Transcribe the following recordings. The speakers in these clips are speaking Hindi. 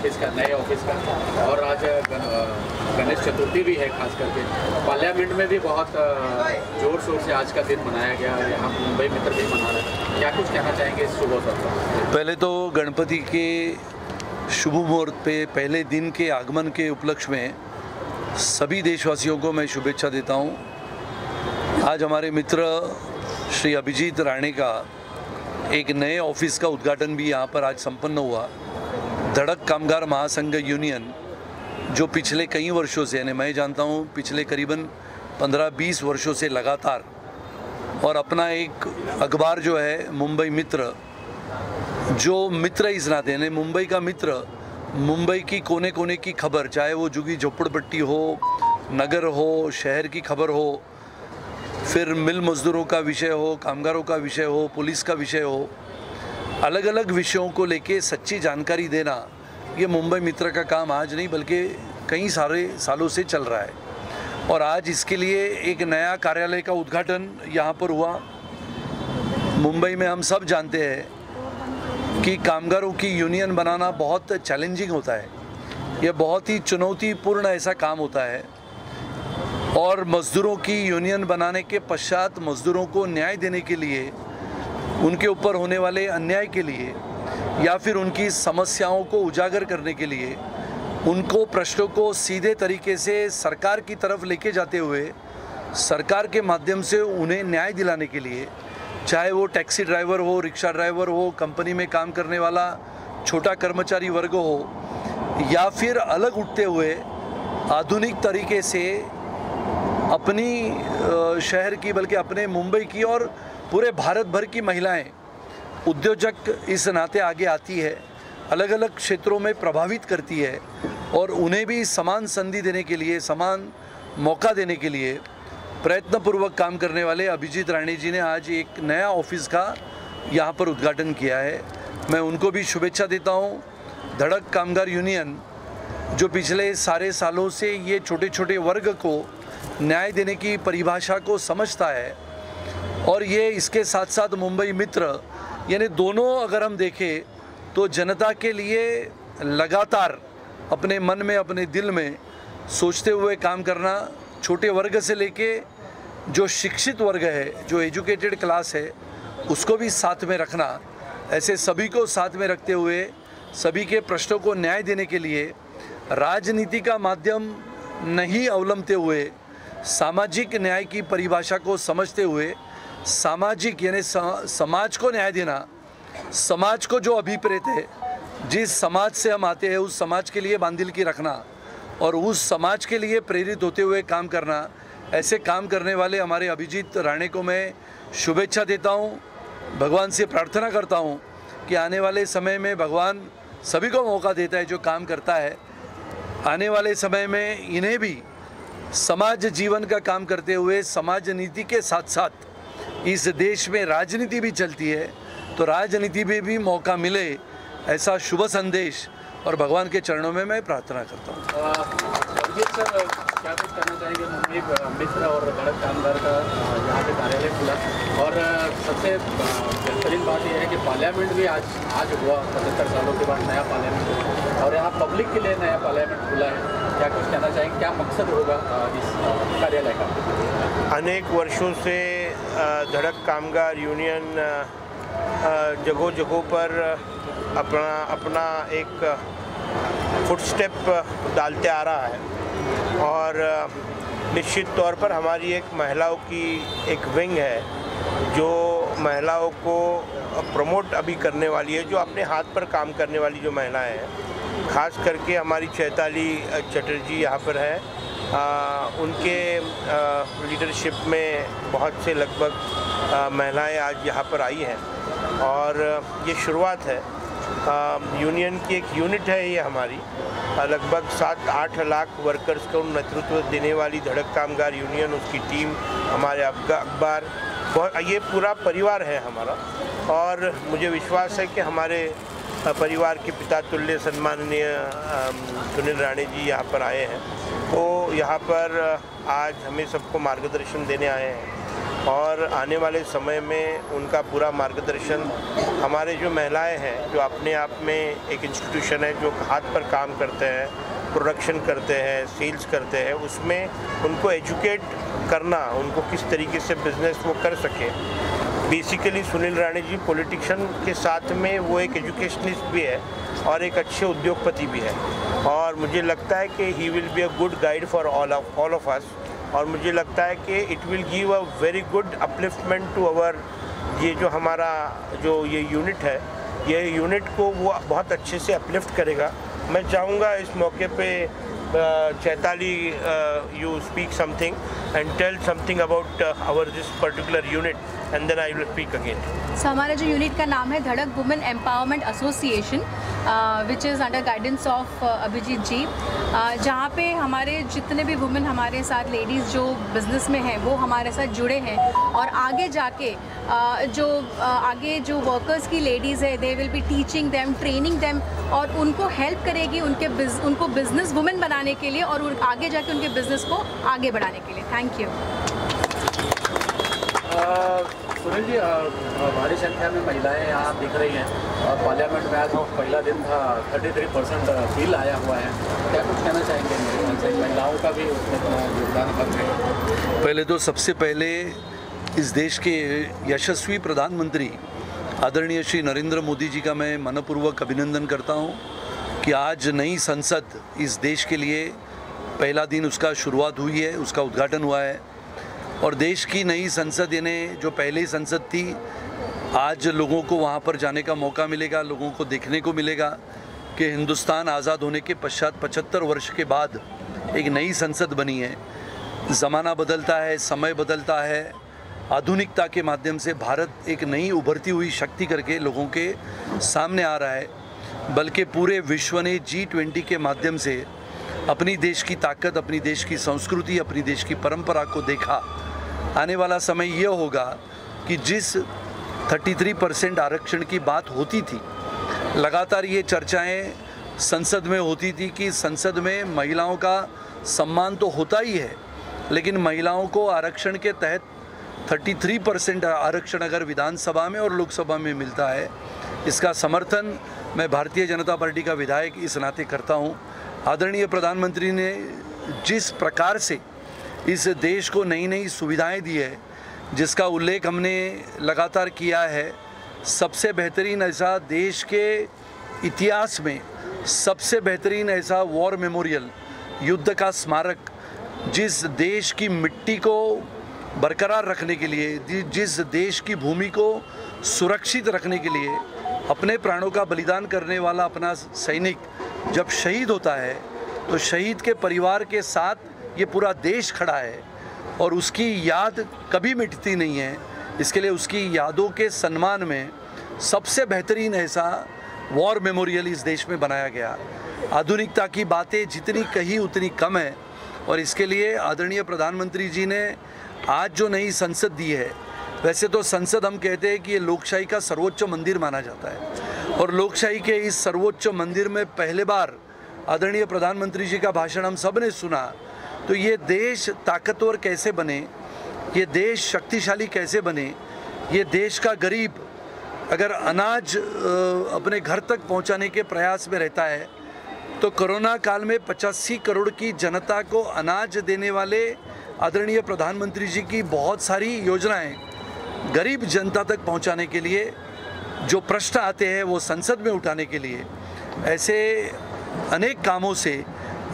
ऑफिस का, नए ऑफिस का, और आज गणेश चतुर्थी भी है। खास करके पार्लियामेंट में भी बहुत जोर शोर से आज का दिन मनाया गया। यहाँ मुंबई मित्र भी मना रहे हैं। क्या कुछ कहना चाहेंगे इस शुभ अवसर पर? पहले तो गणपति के शुभ मुहूर्त पे पहले दिन के आगमन के उपलक्ष्य में सभी देशवासियों को मैं शुभेच्छा देता हूँ। आज हमारे मित्र श्री अभिजीत राणे का एक नए ऑफिस का उद्घाटन भी यहाँ पर आज संपन्न हुआ। धड़क कामगार महासंघ यूनियन जो पिछले कई वर्षों से, यानी मैं जानता हूँ पिछले करीबन 15-20 वर्षों से लगातार, और अपना एक अखबार जो है मुंबई मित्र, जो मित्र इस नाते यानी मुंबई का मित्र, मुंबई की कोने कोने की खबर, चाहे वो झुग्गी झोपड़पट्टी हो, नगर हो, शहर की खबर हो, फिर मिल मजदूरों का विषय हो, कामगारों का विषय हो, पुलिस का विषय हो, अलग अलग विषयों को लेके सच्ची जानकारी देना, ये मुंबई मित्र का काम आज नहीं बल्कि कई सारे सालों से चल रहा है। और आज इसके लिए एक नया कार्यालय का उद्घाटन यहाँ पर हुआ। मुंबई में हम सब जानते हैं कि कामगारों की यूनियन बनाना बहुत चैलेंजिंग होता है, यह बहुत ही चुनौतीपूर्ण ऐसा काम होता है। और मज़दूरों की यूनियन बनाने के पश्चात मज़दूरों को न्याय देने के लिए, उनके ऊपर होने वाले अन्याय के लिए या फिर उनकी समस्याओं को उजागर करने के लिए, उनको प्रश्नों को सीधे तरीके से सरकार की तरफ लेके जाते हुए सरकार के माध्यम से उन्हें न्याय दिलाने के लिए, चाहे वो टैक्सी ड्राइवर हो, रिक्शा ड्राइवर हो, कंपनी में काम करने वाला छोटा कर्मचारी वर्ग हो, या फिर अलग उठते हुए आधुनिक तरीके से अपनी शहर की बल्कि अपने मुंबई की और पूरे भारत भर की महिलाएं उद्योजक इस नाते आगे आती है, अलग अलग क्षेत्रों में प्रभावित करती है, और उन्हें भी समान संधि देने के लिए, समान मौका देने के लिए प्रयत्नपूर्वक काम करने वाले अभिजीत राणे जी ने आज एक नया ऑफिस का यहाँ पर उद्घाटन किया है। मैं उनको भी शुभेच्छा देता हूँ। धड़क कामगार यूनियन जो पिछले सारे सालों से ये छोटे छोटे वर्ग को न्याय देने की परिभाषा को समझता है, और ये इसके साथ साथ मुंबई मित्र, यानी दोनों अगर हम देखें तो जनता के लिए लगातार अपने मन में, अपने दिल में सोचते हुए काम करना, छोटे वर्ग से लेके जो शिक्षित वर्ग है, जो एजुकेटेड क्लास है, उसको भी साथ में रखना, ऐसे सभी को साथ में रखते हुए सभी के प्रश्नों को न्याय देने के लिए राजनीति का माध्यम नहीं अवलंबते हुए सामाजिक न्याय की परिभाषा को समझते हुए सामाजिक यानी समाज को न्याय देना, समाज को जो अभिप्रेत है, जिस समाज से हम आते हैं उस समाज के लिए बांधिल की रखना और उस समाज के लिए प्रेरित होते हुए काम करना, ऐसे काम करने वाले हमारे अभिजीत राणे को मैं शुभेच्छा देता हूँ। भगवान से प्रार्थना करता हूँ कि आने वाले समय में भगवान सभी को मौका देता है जो काम करता है, आने वाले समय में इन्हें भी समाज जीवन का काम करते हुए समाज नीति के साथ साथ इस देश में राजनीति भी चलती है, तो राजनीति में भी मौका मिले, ऐसा शुभ संदेश और भगवान के चरणों में मैं प्रार्थना करता हूँ। ये सर क्या कुछ करना चाहेंगे? मुंबई मित्र और धड़क कामगार का यहाँ पे कार्यालय खुला, और सबसे बेहतरीन बात यह है कि पार्लियामेंट भी आज हुआ, 75 सालों के बाद नया पार्लियामेंट हुआ, और यहाँ पब्लिक के लिए नया पार्लियामेंट खुला है। क्या कुछ कहना चाहेंगे, क्या मकसद होगा इस कार्यालय का? अनेक वर्षों से धड़क कामगार यूनियन जगहों जगहों पर अपना एक फुटस्टेप डालते आ रहा है, और निश्चित तौर पर हमारी एक महिलाओं की एक विंग है जो महिलाओं को प्रमोट अभी करने वाली है, जो अपने हाथ पर काम करने वाली जो महिलाएं हैं, खास करके हमारी चैताली चटर्जी यहाँ पर है। उनके लीडरशिप में बहुत से लगभग महिलाएं आज यहाँ पर आई हैं, और ये शुरुआत है। यूनियन की एक यूनिट है ये हमारी, लगभग 7-8 लाख वर्कर्स को नेतृत्व देने वाली धड़क कामगार यूनियन, उसकी टीम, हमारे अखबार, ये पूरा परिवार है हमारा। और मुझे विश्वास है कि हमारे परिवार के पिता तुल्य सम्माननीय सुनील राणे जी यहाँ पर आए हैं, तो यहाँ पर आज हमें सबको मार्गदर्शन देने आए हैं। और आने वाले समय में उनका पूरा मार्गदर्शन हमारे जो महिलाएं हैं जो अपने आप में एक इंस्टीट्यूशन है जो हाथ पर काम करते हैं, प्रोडक्शन करते हैं, सेल्स करते हैं, उसमें उनको एजुकेट करना, उनको किस तरीके से बिजनेस वो कर सके। बेसिकली सुनील राणे जी पॉलिटिशियन के साथ में वो एक एजुकेशनिस्ट भी है और एक अच्छे उद्योगपति भी है, और मुझे लगता है कि he will be a good guide for all of us, और मुझे लगता है कि it will give a very good upliftment to our, ये जो हमारा जो ये यूनिट है, ये यूनिट को वो बहुत अच्छे से अपलिफ्ट करेगा। मैं चाहूँगा इस मौके पे Chaitali you speak something and tell something about our this particular unit and then I will speak again. So हमारा जो यूनिट का नाम है Dhadak women empowerment association, which is under guidance of Abhijit ji, जहाँ पे हमारे जितने भी वुमेन हमारे साथ लेडीज़ जो बिज़नेस में हैं वो हमारे साथ जुड़े हैं, और आगे जाके आगे जो वर्कर्स की लेडीज़ है they will be teaching them, training them, और उनको हेल्प करेगी उनको बिज़नेस वुमेन बनाने के लिए और आगे जाके उनके बिज़नेस को आगे बढ़ाने के लिए। Thank you. सुनील जी, भारी संख्या में महिलाएं यहाँ दिख रही हैं, पार्लियामेंट में आज पहला दिन था, 33% बिल आया हुआ है, क्या कुछ कहना चाहेंगे? महिलाओं का भी उसमें योगदान बन है। पहले तो सबसे पहले इस देश के यशस्वी प्रधानमंत्री आदरणीय श्री नरेंद्र मोदी जी का मैं मनपूर्वक अभिनंदन करता हूँ कि आज नई संसद इस देश के लिए पहला दिन उसका शुरुआत हुई है, उसका उद्घाटन हुआ है, और देश की नई संसद यानी जो पहली संसद थी, आज लोगों को वहाँ पर जाने का मौका मिलेगा, लोगों को देखने को मिलेगा कि हिंदुस्तान आज़ाद होने के पश्चात 75 वर्ष के बाद एक नई संसद बनी है। ज़माना बदलता है, समय बदलता है, आधुनिकता के माध्यम से भारत एक नई उभरती हुई शक्ति करके लोगों के सामने आ रहा है, बल्कि पूरे विश्व ने G20 के माध्यम से अपनी देश की ताकत, अपनी देश की संस्कृति, अपनी देश की परंपरा को देखा। आने वाला समय यह होगा कि जिस 33% आरक्षण की बात होती थी, लगातार ये चर्चाएं संसद में होती थी कि संसद में महिलाओं का सम्मान तो होता ही है, लेकिन महिलाओं को आरक्षण के तहत 33% आरक्षण अगर विधानसभा में और लोकसभा में मिलता है, इसका समर्थन मैं भारतीय जनता पार्टी का विधायक इस नाते करता हूँ। आदरणीय प्रधानमंत्री ने जिस प्रकार से इस देश को नई नई सुविधाएं दी है, जिसका उल्लेख हमने लगातार किया है, सबसे बेहतरीन ऐसा देश के इतिहास में सबसे बेहतरीन ऐसा वॉर मेमोरियल, युद्ध का स्मारक, जिस देश की मिट्टी को बरकरार रखने के लिए, जिस देश की भूमि को सुरक्षित रखने के लिए अपने प्राणों का बलिदान करने वाला अपना सैनिक जब शहीद होता है, तो शहीद के परिवार के साथ ये पूरा देश खड़ा है और उसकी याद कभी मिटती नहीं है। इसके लिए उसकी यादों के सम्मान में सबसे बेहतरीन ऐसा वॉर मेमोरियल इस देश में बनाया गया। आधुनिकता की बातें जितनी कही उतनी कम है, और इसके लिए आदरणीय प्रधानमंत्री जी ने आज जो नई संसद दी है, वैसे तो संसद हम कहते हैं कि ये लोकशाही का सर्वोच्च मंदिर माना जाता है, और लोकशाही के इस सर्वोच्च मंदिर में पहले बार आदरणीय प्रधानमंत्री जी का भाषण हम सब ने सुना। तो ये देश ताकतवर कैसे बने, ये देश शक्तिशाली कैसे बने, ये देश का गरीब अगर अनाज अपने घर तक पहुंचाने के प्रयास में रहता है, तो कोरोना काल में 85 करोड़ की जनता को अनाज देने वाले आदरणीय प्रधानमंत्री जी की बहुत सारी योजनाएं गरीब जनता तक पहुंचाने के लिए जो प्रश्न आते हैं वो संसद में उठाने के लिए, ऐसे अनेक कामों से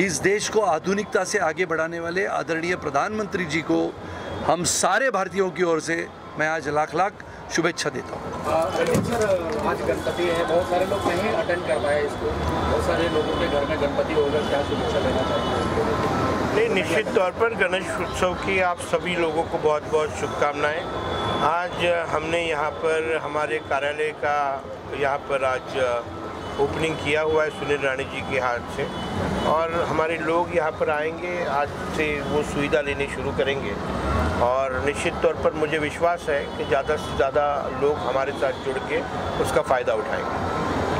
इस देश को आधुनिकता से आगे बढ़ाने वाले आदरणीय प्रधानमंत्री जी को हम सारे भारतीयों की ओर से मैं आज लाख लाख शुभेच्छा देता हूँ। सर, आज गणपति है, बहुत सारे लोग नहीं अटेंड कर पाए इसको, बहुत सारे लोगों के घर में गणपति होगा, क्या शुभेच्छा देना चाहिए? नहीं, निश्चित तौर पर गणेश उत्सव की आप सभी लोगों को बहुत बहुत शुभकामनाएं। आज हमने यहाँ पर हमारे कार्यालय का यहाँ पर आज ओपनिंग किया हुआ है सुनील राणे जी के हाथ से, और हमारे लोग यहाँ पर आएंगे, आज से वो सुविधा लेनी शुरू करेंगे, और निश्चित तौर पर मुझे विश्वास है कि ज़्यादा से ज़्यादा लोग हमारे साथ जुड़ के उसका फ़ायदा उठाएंगे।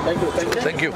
Thank you. Thank you.